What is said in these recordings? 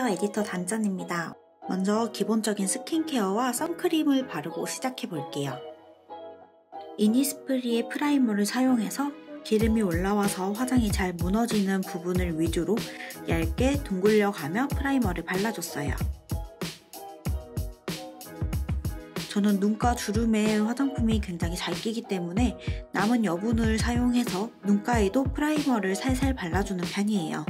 안녕하세요, 에디터 단짠입니다. 먼저 기본적인 스킨케어와 선크림을 바르고 시작해 볼게요. 이니스프리의 프라이머를 사용해서 기름이 올라와서 화장이 잘 무너지는 부분을 위주로 얇게 둥글려가며 프라이머를 발라줬어요. 저는 눈가 주름에 화장품이 굉장히 잘 끼기 때문에 남은 여분을 사용해서 눈가에도 프라이머를 살살 발라주는 편이에요.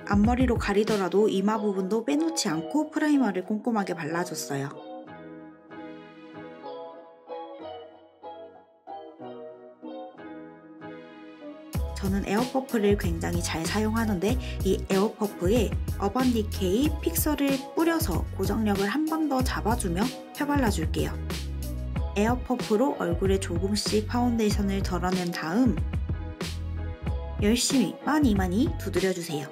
앞머리로 가리더라도 이마 부분도 빼놓지 않고 프라이머를 꼼꼼하게 발라줬어요. 저는 에어퍼프를 굉장히 잘 사용하는데 이 에어퍼프에 어반디케이 픽서를 뿌려서 고정력을 한 번 더 잡아주며 펴발라줄게요. 에어퍼프로 얼굴에 조금씩 파운데이션을 덜어낸 다음 열심히 많이 두드려주세요.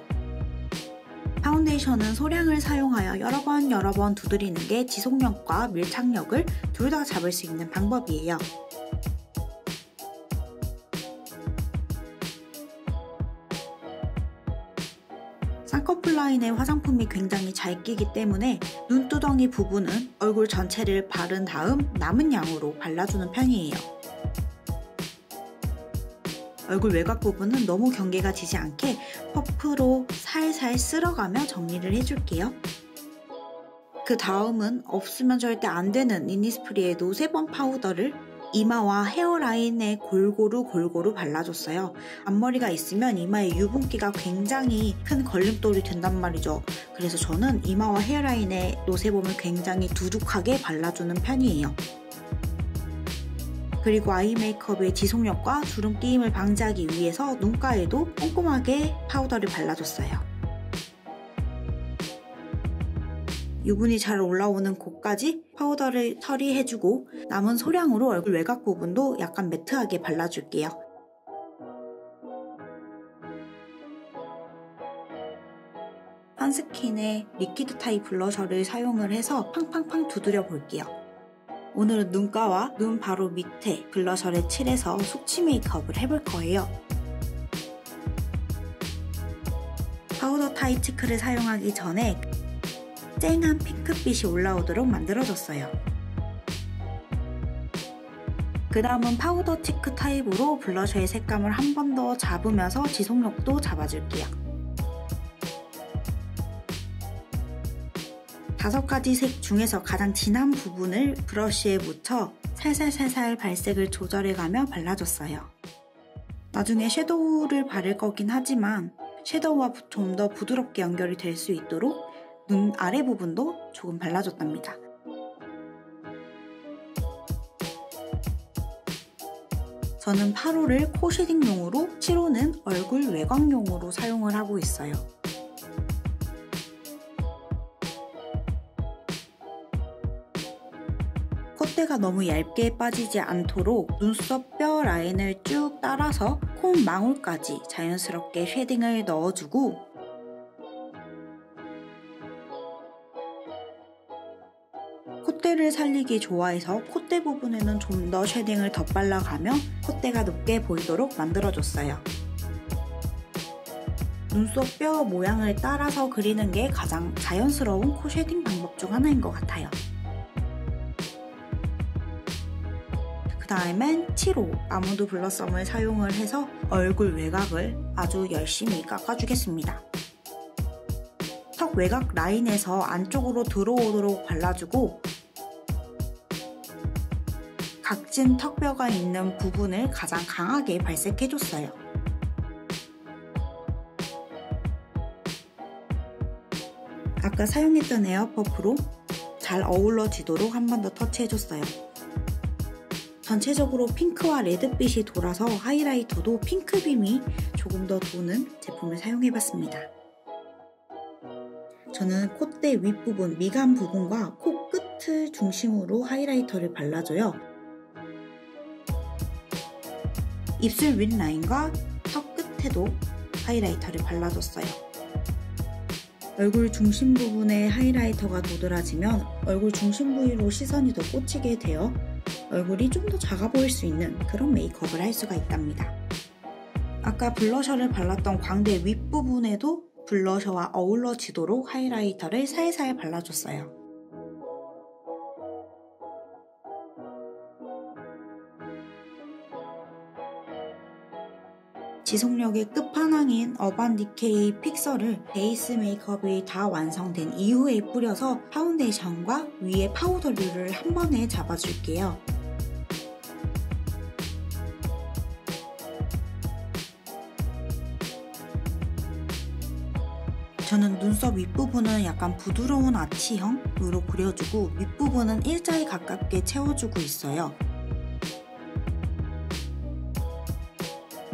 파운데이션은 소량을 사용하여 여러 번 두드리는 게 지속력과 밀착력을 둘 다 잡을 수 있는 방법이에요. 쌍꺼풀 라인에 화장품이 굉장히 잘 끼기 때문에 눈두덩이 부분은 얼굴 전체를 바른 다음 남은 양으로 발라주는 편이에요. 얼굴 외곽 부분은 너무 경계가 지지 않게 퍼프로 살살 쓸어가며 정리를 해줄게요. 그 다음은 없으면 절대 안 되는 이니스프리의 노세범 파우더를 이마와 헤어라인에 골고루 발라줬어요. 앞머리가 있으면 이마에 유분기가 굉장히 큰 걸림돌이 된단 말이죠. 그래서 저는 이마와 헤어라인에 노세범을 굉장히 두둑하게 발라주는 편이에요. 그리고 아이 메이크업의 지속력과 주름 끼임을 방지하기 위해서 눈가에도 꼼꼼하게 파우더를 발라줬어요. 유분이 잘 올라오는 곳까지 파우더를 처리해주고 남은 소량으로 얼굴 외곽 부분도 약간 매트하게 발라줄게요. 한스킨의 리퀴드 타입 블러셔를 사용을 해서 팡팡팡 두드려 볼게요. 오늘은 눈가와 눈 바로 밑에 블러셔를 칠해서 속치 메이크업을 해볼 거예요. 파우더 타입치크를 사용하기 전에 쨍한 핑크빛이 올라오도록 만들어줬어요. 그 다음은 파우더 치크 타입으로 블러셔의 색감을 한 번 더 잡으면서 지속력도 잡아줄게요. 5가지 색 중에서 가장 진한 부분을 브러쉬에 묻혀 살살 발색을 조절해가며 발라줬어요. 나중에 섀도우를 바를 거긴 하지만 섀도우와 좀 더 부드럽게 연결이 될 수 있도록 눈 아래 부분도 조금 발라줬답니다. 저는 8호를 코 쉐딩용으로 7호는 얼굴 외곽용으로 사용을 하고 있어요. 콧대가 너무 얇게 빠지지 않도록 눈썹 뼈 라인을 쭉 따라서 콧망울까지 자연스럽게 쉐딩을 넣어주고 콧대를 살리기 좋아해서 콧대 부분에는 좀 더 쉐딩을 덧발라가며 콧대가 높게 보이도록 만들어줬어요. 눈썹 뼈 모양을 따라서 그리는 게 가장 자연스러운 코 쉐딩 방법 중 하나인 것 같아요. 그 다음엔 7호 아무드 블러썸을 사용을 해서 얼굴 외곽을 아주 열심히 깎아주겠습니다. 턱 외곽 라인에서 안쪽으로 들어오도록 발라주고 각진 턱뼈가 있는 부분을 가장 강하게 발색해줬어요. 아까 사용했던 에어퍼프로 잘 어우러지도록 한 번 더 터치해줬어요. 전체적으로 핑크와 레드빛이 돌아서 하이라이터도 핑크빔이 조금 더 도는 제품을 사용해봤습니다. 저는 콧대 윗부분, 미간 부분과 코끝을 중심으로 하이라이터를 발라줘요. 입술 윗라인과 턱 끝에도 하이라이터를 발라줬어요. 얼굴 중심 부분에 하이라이터가 도드라지면 얼굴 중심 부위로 시선이 더 꽂히게 되어 얼굴이 좀 더 작아 보일 수 있는 그런 메이크업을 할 수가 있답니다. 아까 블러셔를 발랐던 광대 윗부분에도 블러셔와 어우러지도록 하이라이터를 살살 발라줬어요. 지속력의 끝판왕인 어반디케이 픽서를 베이스 메이크업이 다 완성된 이후에 뿌려서 파운데이션과 위에 파우더류를 한 번에 잡아줄게요. 저는 눈썹 윗부분은 약간 부드러운 아치형으로 그려주고 윗부분은 일자에 가깝게 채워주고 있어요.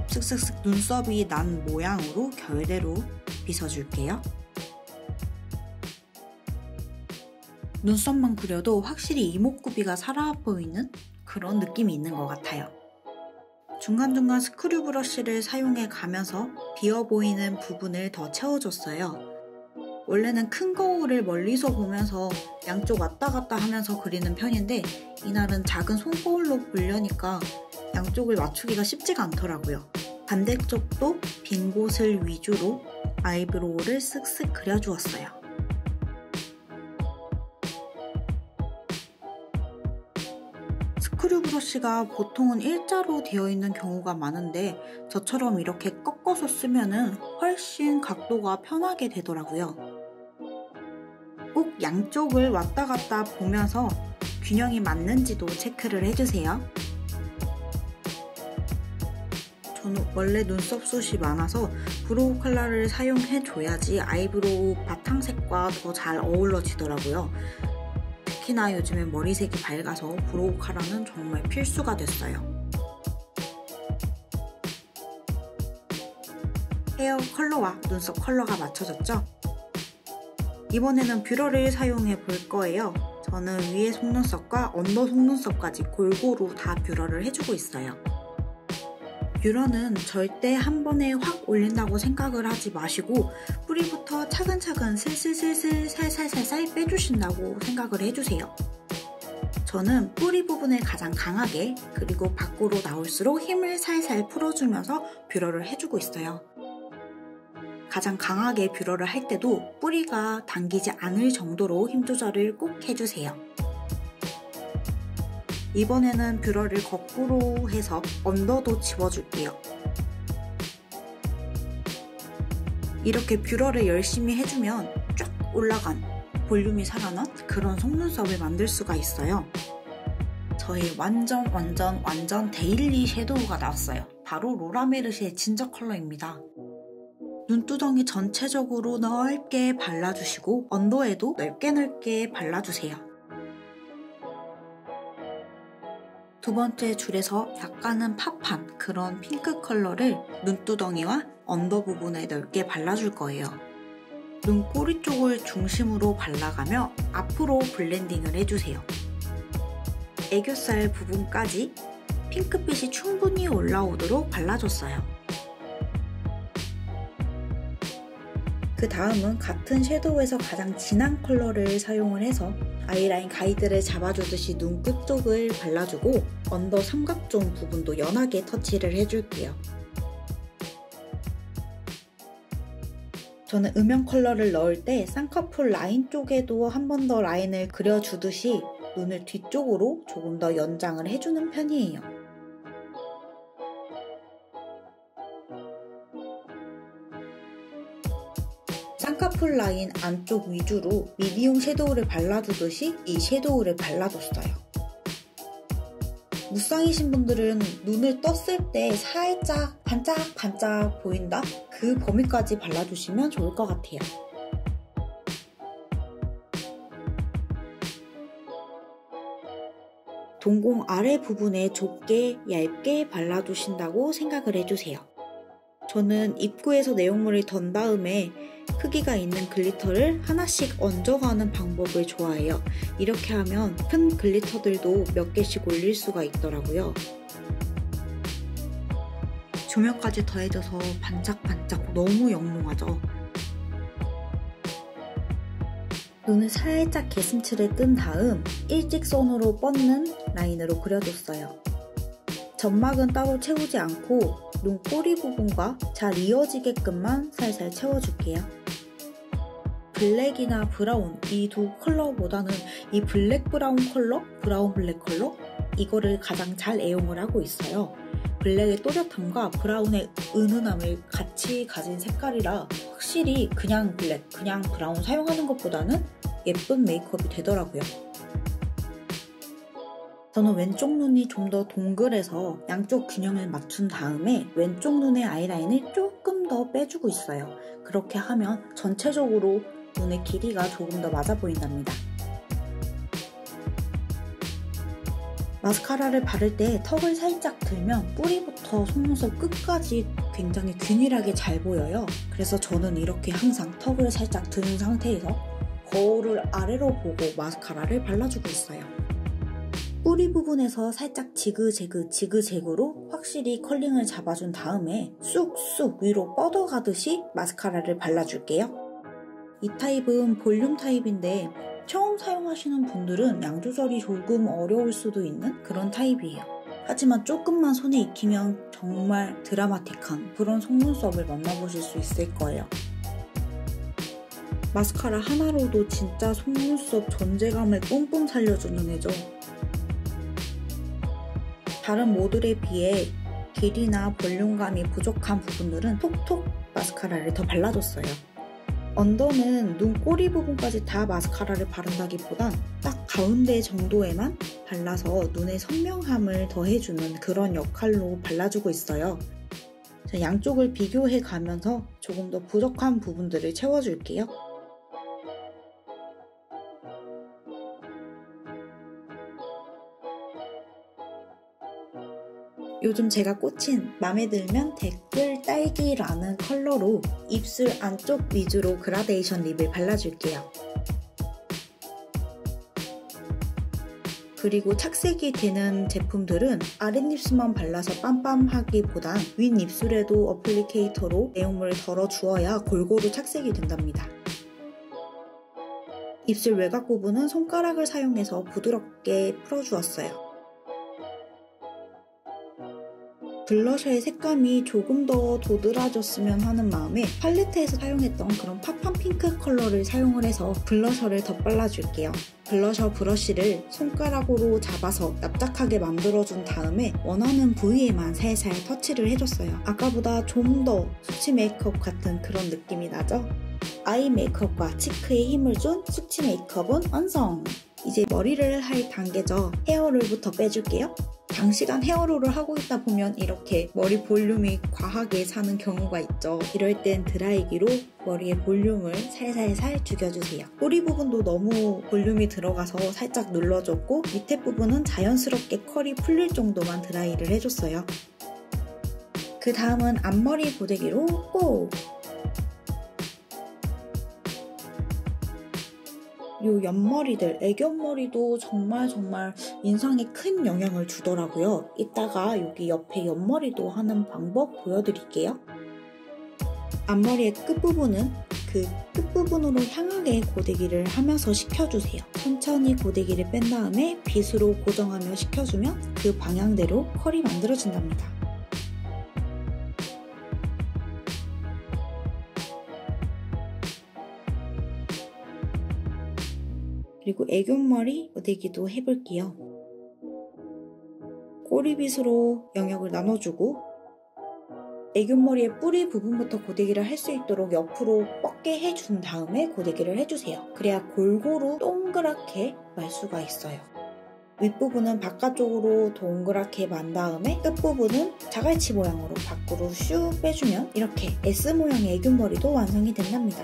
슥슥슥 눈썹이 난 모양으로 결대로 빗어줄게요. 눈썹만 그려도 확실히 이목구비가 살아 보이는 그런 느낌이 있는 것 같아요. 중간중간 스크류 브러쉬를 사용해 가면서 비어 보이는 부분을 더 채워줬어요. 원래는 큰 거울을 멀리서 보면서 양쪽 왔다 갔다 하면서 그리는 편인데 이날은 작은 손거울로 보려니까 양쪽을 맞추기가 쉽지가 않더라고요. 반대쪽도 빈 곳을 위주로 아이브로우를 쓱쓱 그려주었어요. 스크류 브러쉬가 보통은 일자로 되어 있는 경우가 많은데 저처럼 이렇게 꺾어서 쓰면은 훨씬 각도가 편하게 되더라고요. 꼭 양쪽을 왔다 갔다 보면서 균형이 맞는지도 체크를 해주세요. 저는 원래 눈썹 숱이 많아서 브로우 컬러를 사용해줘야지 아이브로우 바탕색과 더 잘 어우러지더라고요. 특히나 요즘엔 머리색이 밝아서 브로우 컬러는 정말 필수가 됐어요. 헤어 컬러와 눈썹 컬러가 맞춰졌죠? 이번에는 뷰러를 사용해 볼 거예요. 저는 위에 속눈썹과 언더 속눈썹까지 골고루 다 뷰러를 해주고 있어요. 뷰러는 절대 한 번에 확 올린다고 생각을 하지 마시고 뿌리부터 차근차근 슬슬슬슬 살살살살 빼주신다고 생각을 해주세요. 저는 뿌리 부분을 가장 강하게 그리고 밖으로 나올수록 힘을 살살 풀어주면서 뷰러를 해주고 있어요. 가장 강하게 뷰러를 할 때도 뿌리가 당기지 않을 정도로 힘 조절을 꼭 해주세요. 이번에는 뷰러를 거꾸로 해서 언더도 집어줄게요. 이렇게 뷰러를 열심히 해주면 쫙 올라간 볼륨이 살아난 그런 속눈썹을 만들 수가 있어요. 저의 완전 데일리 섀도우가 나왔어요. 바로 로라메르시의 진저 컬러입니다. 눈두덩이 전체적으로 넓게 발라주시고 언더에도 넓게 발라주세요. 두 번째 줄에서 약간은 팝한 그런 핑크 컬러를 눈두덩이와 언더 부분에 넓게 발라줄 거예요. 눈꼬리 쪽을 중심으로 발라가며 앞으로 블렌딩을 해주세요. 애교살 부분까지 핑크빛이 충분히 올라오도록 발라줬어요. 그 다음은 같은 섀도우에서 가장 진한 컬러를 사용을 해서 아이라인 가이드를 잡아주듯이 눈끝 쪽을 발라주고 언더 삼각존 부분도 연하게 터치를 해줄게요. 저는 음영 컬러를 넣을 때 쌍꺼풀 라인 쪽에도 한 번 더 라인을 그려주듯이 눈을 뒤쪽으로 조금 더 연장을 해주는 편이에요. 쌍꺼풀 라인 안쪽 위주로 미디움 섀도우를 발라주듯이 이 섀도우를 발라줬어요. 무쌍이신 분들은 눈을 떴을 때 살짝 반짝반짝 보인다? 그 범위까지 발라주시면 좋을 것 같아요. 동공 아래 부분에 좁게 얇게 발라주신다고 생각을 해주세요. 저는 입구에서 내용물을 던 다음에 크기가 있는 글리터를 하나씩 얹어가는 방법을 좋아해요. 이렇게 하면 큰 글리터들도 몇 개씩 올릴 수가 있더라고요. 조명까지 더해져서 반짝반짝 너무 영롱하죠? 눈을 살짝 개슴츠를 뜬 다음 일직선으로 뻗는 라인으로 그려줬어요. 점막은 따로 채우지 않고 눈꼬리 부분과 잘 이어지게끔만 살살 채워줄게요. 블랙이나 브라운 이 두 컬러보다는 이 블랙 브라운 컬러, 브라운 블랙 컬러 이거를 가장 잘 애용을 하고 있어요. 블랙의 또렷함과 브라운의 은은함을 같이 가진 색깔이라 확실히 그냥 블랙, 그냥 브라운 사용하는 것보다는 예쁜 메이크업이 되더라고요. 저는 왼쪽 눈이 좀 더 동글해서 양쪽 균형을 맞춘 다음에 왼쪽 눈의 아이라인을 조금 더 빼주고 있어요. 그렇게 하면 전체적으로 눈의 길이가 조금 더 맞아 보인답니다. 마스카라를 바를 때 턱을 살짝 들면 뿌리부터 속눈썹 끝까지 굉장히 균일하게 잘 보여요. 그래서 저는 이렇게 항상 턱을 살짝 든 상태에서 거울을 아래로 보고 마스카라를 발라주고 있어요. 뿌리 부분에서 살짝 지그재그로 확실히 컬링을 잡아준 다음에 쑥쑥 위로 뻗어가듯이 마스카라를 발라줄게요. 이 타입은 볼륨 타입인데 처음 사용하시는 분들은 양 조절이 조금 어려울 수도 있는 그런 타입이에요. 하지만 조금만 손에 익히면 정말 드라마틱한 그런 속눈썹을 만나보실 수 있을 거예요. 마스카라 하나로도 진짜 속눈썹 존재감을 뿜뿜 살려주는 애죠. 다른 모델에 비해 길이나 볼륨감이 부족한 부분들은 톡톡 마스카라를 더 발라줬어요. 언더는 눈 꼬리 부분까지 다 마스카라를 바른다기보단 딱 가운데 정도에만 발라서 눈의 선명함을 더해주는 그런 역할로 발라주고 있어요. 양쪽을 비교해 가면서 조금 더 부족한 부분들을 채워줄게요. 요즘 제가 꽂힌 맘에 들면 댓글 딸기라는 컬러로 입술 안쪽 위주로 그라데이션 립을 발라줄게요. 그리고 착색이 되는 제품들은 아랫입술만 발라서 빰빰하기보단 윗입술에도 어플리케이터로 내용물을 덜어주어야 골고루 착색이 된답니다. 입술 외곽 부분은 손가락을 사용해서 부드럽게 풀어주었어요. 블러셔의 색감이 조금 더 도드라졌으면 하는 마음에 팔레트에서 사용했던 그런 팝한 핑크 컬러를 사용을 해서 블러셔를 더 발라줄게요. 블러셔 브러쉬를 손가락으로 잡아서 납작하게 만들어준 다음에 원하는 부위에만 살살 터치를 해줬어요. 아까보다 좀 더 수치 메이크업 같은 그런 느낌이 나죠? 아이 메이크업과 치크에 힘을 준 수치 메이크업은 완성! 이제 머리를 할 단계죠. 헤어롤부터 빼줄게요. 장시간 헤어롤을 하고 있다 보면 이렇게 머리 볼륨이 과하게 사는 경우가 있죠. 이럴 땐 드라이기로 머리의 볼륨을 살살살 죽여주세요. 꼬리 부분도 너무 볼륨이 들어가서 살짝 눌러줬고 밑에 부분은 자연스럽게 컬이 풀릴 정도만 드라이를 해줬어요. 그 다음은 앞머리 고데기로 꼭! 요 옆머리들, 애교머리도 정말 인상에 큰 영향을 주더라고요. 이따가 여기 옆에 옆머리도 하는 방법 보여드릴게요. 앞머리의 끝부분은 그 끝부분으로 향하게 고데기를 하면서 식혀주세요. 천천히 고데기를 뺀 다음에 빗으로 고정하며 식혀주면 그 방향대로 컬이 만들어진답니다. 그리고 애교머리 고데기도 해볼게요. 꼬리빗으로 영역을 나눠주고 애교머리의 뿌리 부분부터 고데기를 할 수 있도록 옆으로 뻗게 해준 다음에 고데기를 해주세요. 그래야 골고루 동그랗게 말 수가 있어요. 윗부분은 바깥쪽으로 동그랗게 만 다음에 끝부분은 자갈치 모양으로 밖으로 슉 빼주면 이렇게 S모양의 애교머리도 완성이 된답니다.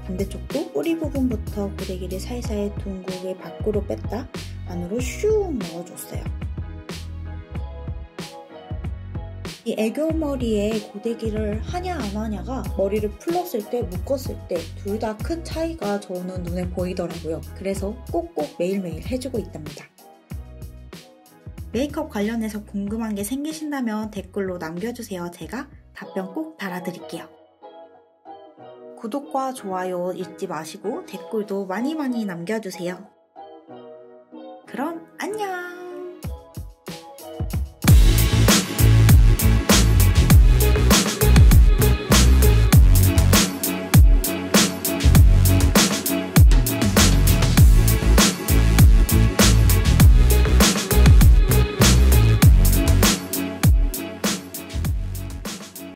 반대쪽도 뿌리 부분부터 고데기를 살살 둥글게 밖으로 뺐다 안으로 슉 넣어줬어요. 이 애교머리에 고데기를 하냐 안 하냐가 머리를 풀었을 때 묶었을 때 둘 다 큰 차이가 저는 눈에 보이더라고요. 그래서 꼭꼭 매일매일 해주고 있답니다. 메이크업 관련해서 궁금한 게 생기신다면 댓글로 남겨주세요. 제가 답변 꼭 달아드릴게요. 구독과 좋아요 잊지 마시고 댓글도 많이 남겨주세요. 그럼